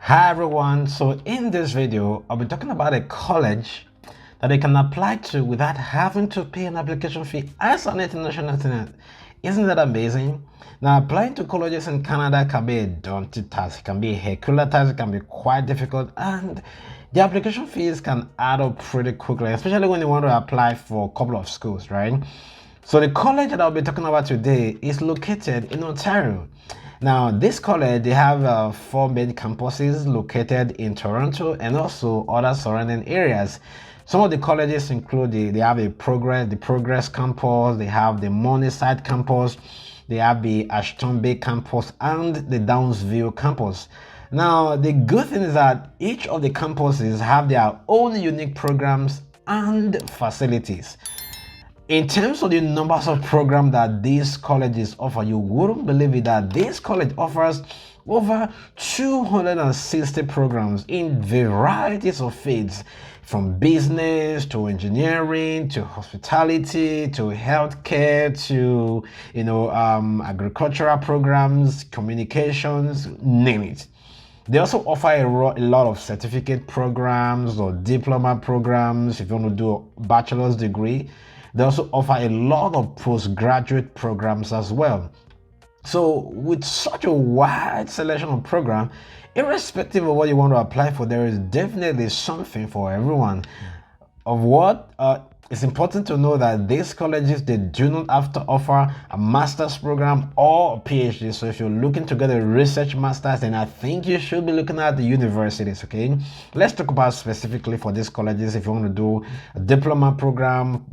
Hi everyone, so in this video I'll be talking about a college that they can apply to without having to pay an application fee as an international student. Isn't that amazing? Now, applying to colleges in Canada can be a daunting task, it can be a Herculean task, it can be quite difficult, and the application fees can add up pretty quickly, especially when you want to apply for a couple of schools, right? So the college that I'll be talking about today is located in Ontario. Now, this college, they have four main campuses located in Toronto and also other surrounding areas. Some of the colleges include they have the Progress campus, they have the Morningside campus, they have the Ashton Bay campus, and the Downsville campus. Now, the good thing is that each of the campuses have their own unique programs and facilities. In terms of the numbers of programs that these colleges offer, you wouldn't believe it that this college offers over 260 programs in varieties of fields, from business to engineering to hospitality to healthcare to agricultural programs, communications, name it. They also offer a lot of certificate programs or diploma programs if you want to do a bachelor's degree. They also offer a lot of postgraduate programs as well. So with such a wide selection of programs, irrespective of what you want to apply for, there is definitely something for everyone. Of what it's important to know that these colleges, they do not have to offer a master's program or a PhD. So if you're looking to get a research master's, then I think you should be looking at the universities. Okay, let's talk about specifically for these colleges. If you want to do a diploma program,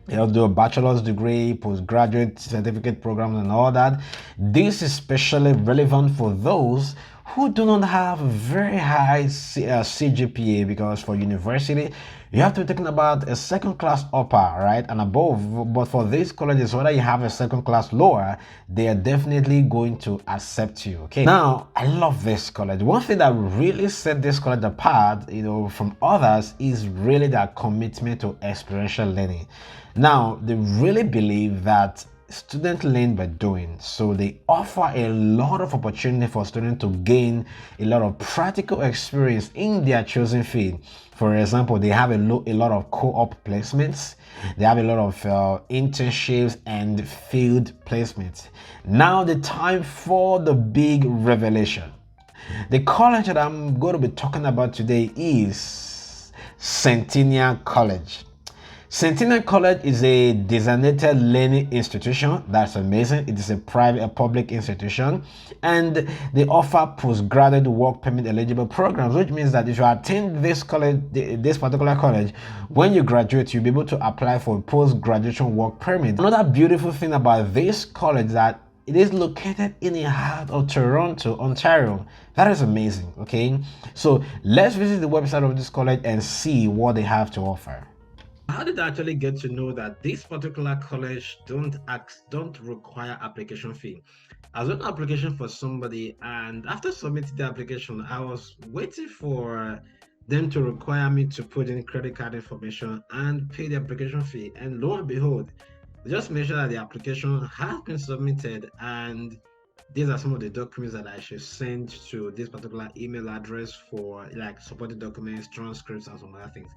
you'll do a bachelor's degree, postgraduate certificate programs, and all that. This is especially relevant for those who do not have a very high CGPA, because for university you have to be thinking about a second class upper, right, and above. But for these colleges, whether you have a second class lower, they are definitely going to accept you. Okay, now I love this college. One thing that really set this college apart, from others, is really their commitment to experiential learning. Now, they really believe that students learn by doing, so they offer a lot of opportunity for students to gain a lot of practical experience in their chosen field. For example, they have a lot of co-op placements, they have a lot of internships and field placements. Now the time for the big revelation. The college that I'm going to be talking about today is Centennial College. Centennial College is a designated learning institution. That's amazing. It is a public institution, and they offer postgraduate work permit eligible programs, which means that if you attend this college, this particular college, when you graduate, you'll be able to apply for a post-graduation work permit. Another beautiful thing about this college is that it is located in the heart of Toronto, Ontario. That is amazing. Okay, so let's visit the website of this college and see what they have to offer. How did I actually get to know that this particular college don't require application fee? I was on an application for somebody, and after submitting the application, I was waiting for them to require me to put in credit card information and pay the application fee. And lo and behold, they just mentioned that the application has been submitted, and these are some of the documents that I should send to this particular email address for like supporting documents, transcripts, and some other things.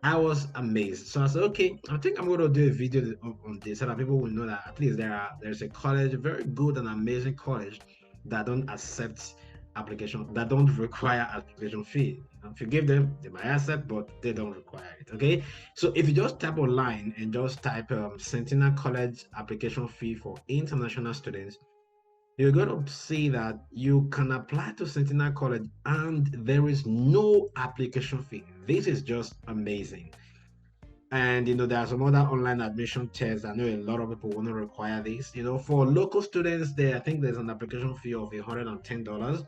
I was amazed. So I said, okay, I think I'm going to do a video on this so that people will know that at least there's a college, a very good and amazing college that don't accept application, that don't require application fee. If you give them, they might accept, but they don't require it. Okay. So if you just type online and just type Centennial College application fee for international students, you're going to see that you can apply to Centennial College and there is no application fee. This is just amazing. And there are some other online admission tests. I know a lot of people want to require this. For local students, I think there's an application fee of $110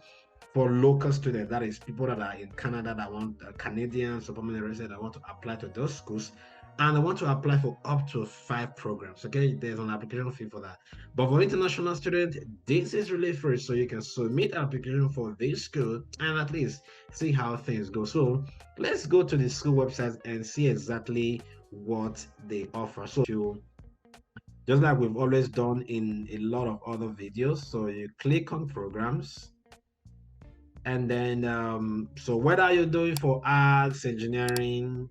for local students. That is people that are in Canada that want Canadians or permanent residents that want to apply to those schools, and I want to apply for up to 5 programs. Okay, there's an application fee for that. But for international students, this is really free, so you can submit an application for this school and at least see how things go. So let's go to the school website and see exactly what they offer. So just like we've always done in a lot of other videos, so you click on programs, And then, so whether you're doing for arts, engineering,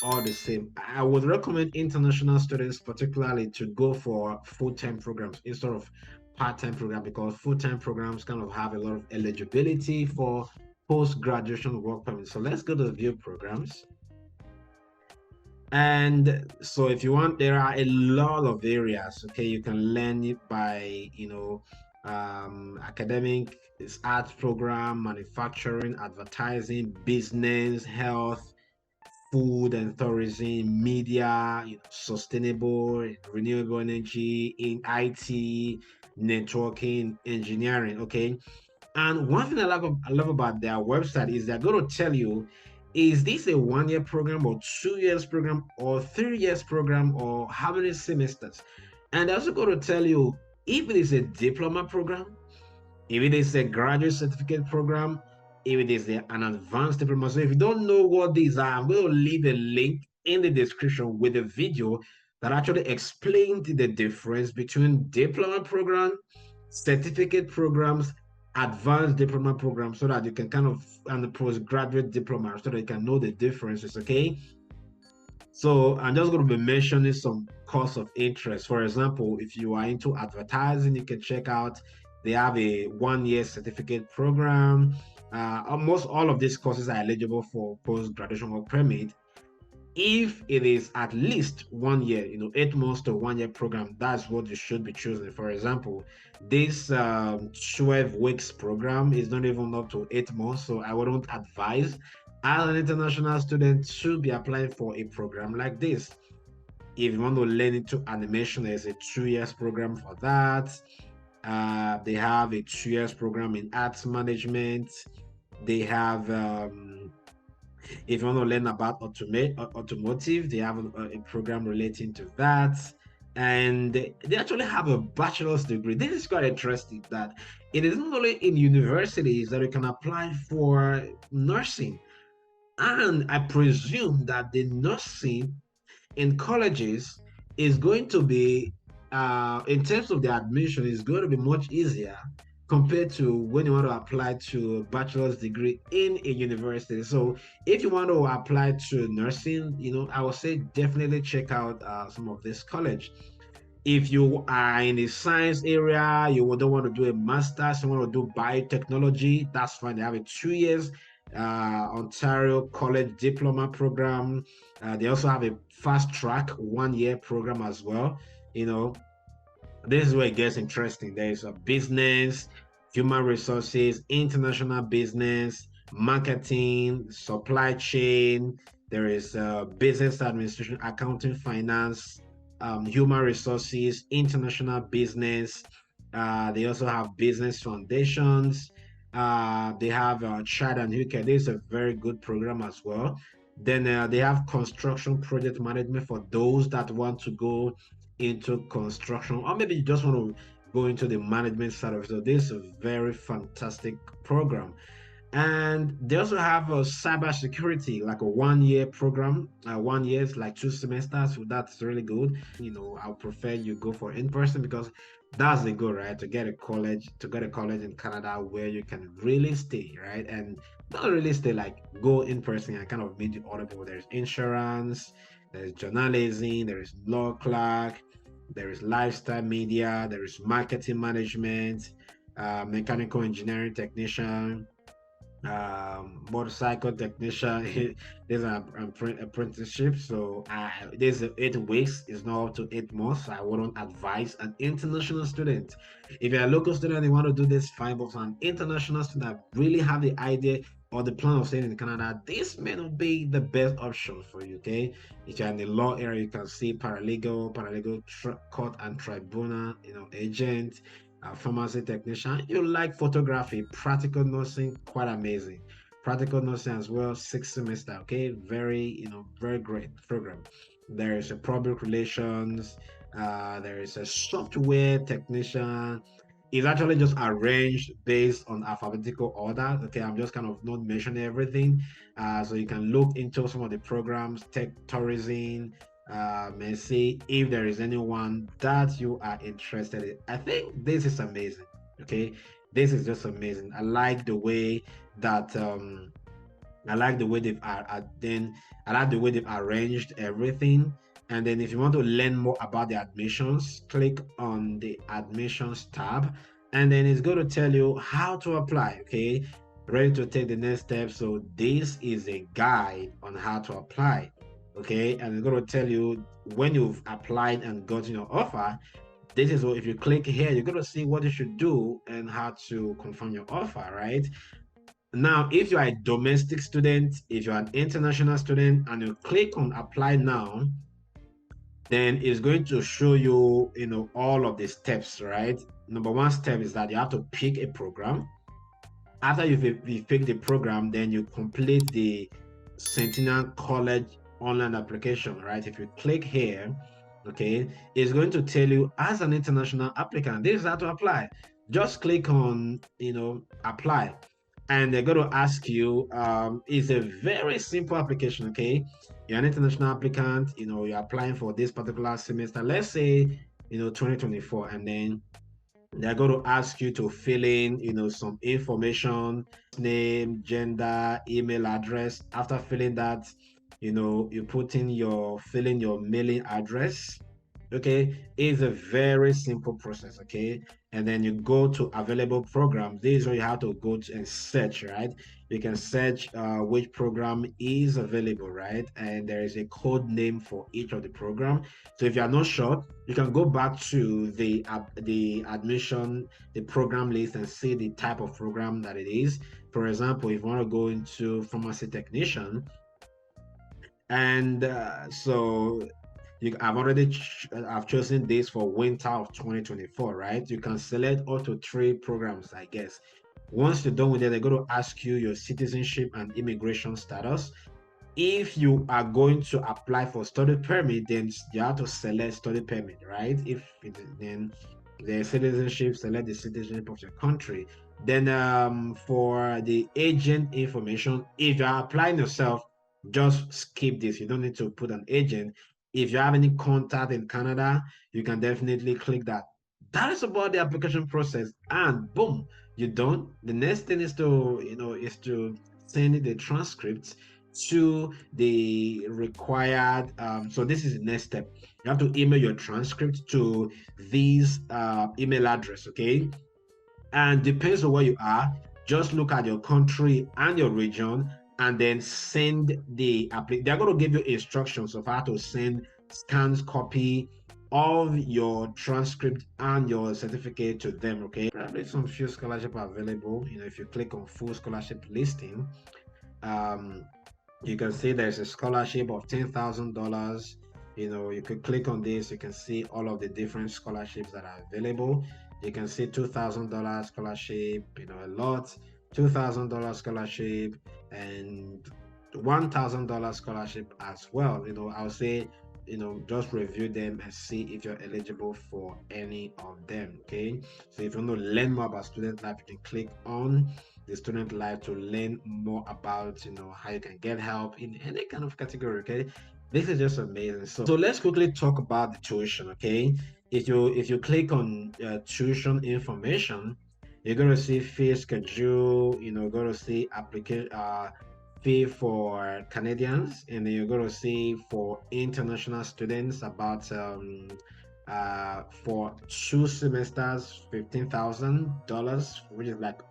all the same, I would recommend international students particularly to go for full-time programs instead of part-time program, because full-time programs kind of have a lot of eligibility for post-graduation work permit. So let's go to the view programs. And so if you want, there are a lot of areas. Okay, you can learn it by, academic, it's arts program, manufacturing, advertising, business, health, food and tourism, media, sustainable, renewable energy, in IT, networking, engineering. Okay, and one thing I love about their website is they're going to tell you, is this a 1 year program or 2 years program or 3 years program or how many semesters? And they're also going to tell you if it is a diploma program, if it is a graduate certificate program, if it is an advanced diploma. So if you don't know what these are, I'm going to leave a link in the description with a video that actually explains the difference between diploma program, certificate programs, advanced diploma programs, so that you can kind of, and the postgraduate diploma, so that you can know the differences. Okay, so I'm just going to be mentioning some course of interest. For example, if you are into advertising, you can check out, they have a 1 year certificate program. Almost all of these courses are eligible for post-graduation work permit if it is at least 1 year, 8 months to 1 year program. That's what you should be choosing. For example, this 12 weeks program is not even up to 8 months, so I wouldn't advise as an international student to be applying for a program like this. If you want to learn into animation, there's a 2 years program for that. They have a 2 years program in arts management. They have if you want to learn about automotive, they have a program relating to that. And they actually have a bachelor's degree. This is quite interesting that it is not only in universities that you can apply for nursing. And I presume that the nursing in colleges is going to be, in terms of the admission, is going to be much easier compared to when you want to apply to a bachelor's degree in a university. So if you want to apply to nursing, I would say definitely check out some of this college. If you are in the science area, you don't want to do a master's, you want to do biotechnology, that's fine. They have a 2 years Ontario College Diploma program. They also have a fast track 1 year program as well. You know, this is where it gets interesting. There is a business, human resources, international business, marketing, supply chain. There is business administration, accounting, finance, human resources, international business. They also have business foundations. They have Chad and UK. This is a very good program as well. Then they have construction project management for those that want to go into construction, or maybe you just want to go into the management side of it. So this is a very fantastic program. And they also have a cyber security, like a 1 year program. 1 year is like 2 semesters, so that's really good. I would prefer you go for in person, because that's the goal, right? To get a college in Canada where you can really stay, right? And not really stay, like go in person and kind of meet the other people. There's insurance, there's journalism, there is law clerk, there is lifestyle media, there is marketing management, mechanical engineering technician, motorcycle technician. There's an apprenticeship, so there's 8 weeks. It's not up to 8 months. I wouldn't advise an international student. If you're a local student and you want to do this, fine, but for an international student that really have the idea or the plan of staying in Canada, this may not be the best option for you. Okay, if you're in the law area, you can see paralegal, court and tribunal, agent, pharmacy technician. You like photography, practical nursing, quite amazing. Practical nursing as well, 6 semester. Okay, very great program. There is a public relations. There is a software technician. It's actually just arranged based on alphabetical order. Okay, I'm just kind of not mentioning everything. So you can look into some of the programs, tech tourism, and see if there is anyone that you are interested in. I think this is amazing. Okay, this is just amazing. I like the way that I like the way then I like the way they've arranged everything. And then if you want to learn more about the admissions, click on the admissions tab, and then it's going to tell you how to apply. Okay, ready to take the next step. So this is a guide on how to apply. Okay, and it's going to tell you when you've applied and gotten your offer. This is what, if you click here, you're going to see what you should do and how to confirm your offer, right? Now, if you are a domestic student, if you're an international student, and you click on apply now, then it's going to show you, all of the steps, right? Number one step is that you have to pick a program. After you've picked the program, then you complete the Sentinel College online application, right? If you click here, okay, it's going to tell you as an international applicant, this is how to apply. Just click on, apply, and they're going to ask you. It's a very simple application, okay? You're an international applicant, you're applying for this particular semester, let's say, 2024, and then they're going to ask you to fill in, some information, name, gender, email address. After filling that, fill in your mailing address. Okay, it's a very simple process. Okay, and then you go to available programs. This is where you have to go to and search, right? You can search which program is available, right? And there is a code name for each of the program. So if you are not sure, you can go back to the admission, the program list, and see the type of program that it is. For example, if you want to go into pharmacy technician, and so I've chosen this for winter of 2024, right? You can select up to 3 programs, I guess. Once you're done with it, they're going to ask you your citizenship and immigration status. If you are going to apply for study permit, then you have to select study permit, right? Then the citizenship, select the citizenship of your country. Then for the agent information, if you are applying yourself, just skip this. You don't need to put an agent. If you have any contact in Canada, you can definitely click that. That is about the application process, and boom, you're done. The next thing is to send the transcripts to the required. So this is the next step. You have to email your transcript to these email address, okay? And depends on where you are, just look at your country and your region, and then send they're going to give you instructions of how to send scanned copy of your transcript and your certificate to them, okay? Probably some few scholarship are available. If you click on full scholarship listing, um you can see there's a scholarship of $10,000. You could click on this, you can see all of the different scholarships that are available. You can see $2,000 scholarship, a lot, $2,000 scholarship, and $1,000 scholarship as well. I'll say, just review them and see if you're eligible for any of them. Okay, so if you want to learn more about student life, you can click on the student life to learn more about how you can get help in any kind of category. Okay, this is just amazing. So let's quickly talk about the tuition. Okay, if you click on tuition information, you're going to see fee schedule. Going to see application fee for Canadians, and then you're going to see for international students about for 2 semesters $15,000, which is like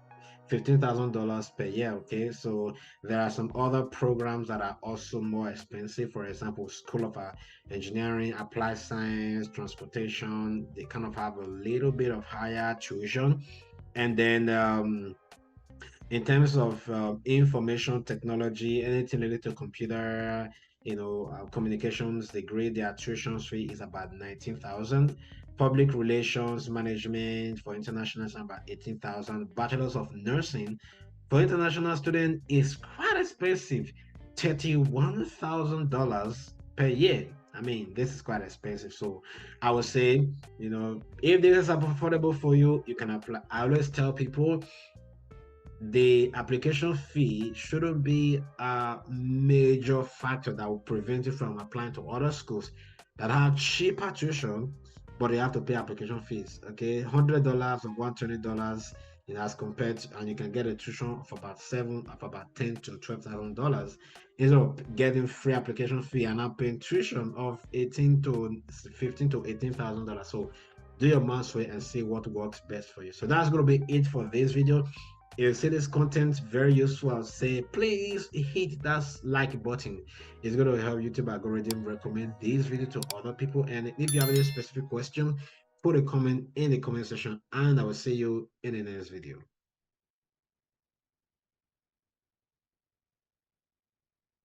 $15,000 per year. Okay, so there are some other programs that are also more expensive. For example, School of Engineering, Applied Science, Transportation. They kind of have a little bit of higher tuition, and then in terms of information technology, anything related to computer, communications degree, their tuition fee is about 19,000. Public relations management for international is about 18,000. Bachelors of nursing for international student is quite expensive, $31,000 per year. I mean, this is quite expensive. So I would say, if this is affordable for you, you can apply. I always tell people the application fee shouldn't be a major factor that will prevent you from applying to other schools that have cheaper tuition, but you have to pay application fees. Okay, $100 or $120 as compared to, and you can get a tuition for about $10 to $12,000 instead of getting free application fee and not paying tuition of 18 to 15 to $18,000. So do your math way and see what works best for you. So that's going to be it for this video. If you see this content very useful, I'll say please hit that like button. It's going to help YouTube algorithm recommend this video to other people. And if you have any specific question, put a comment in the comment section, and I will see you in the next video.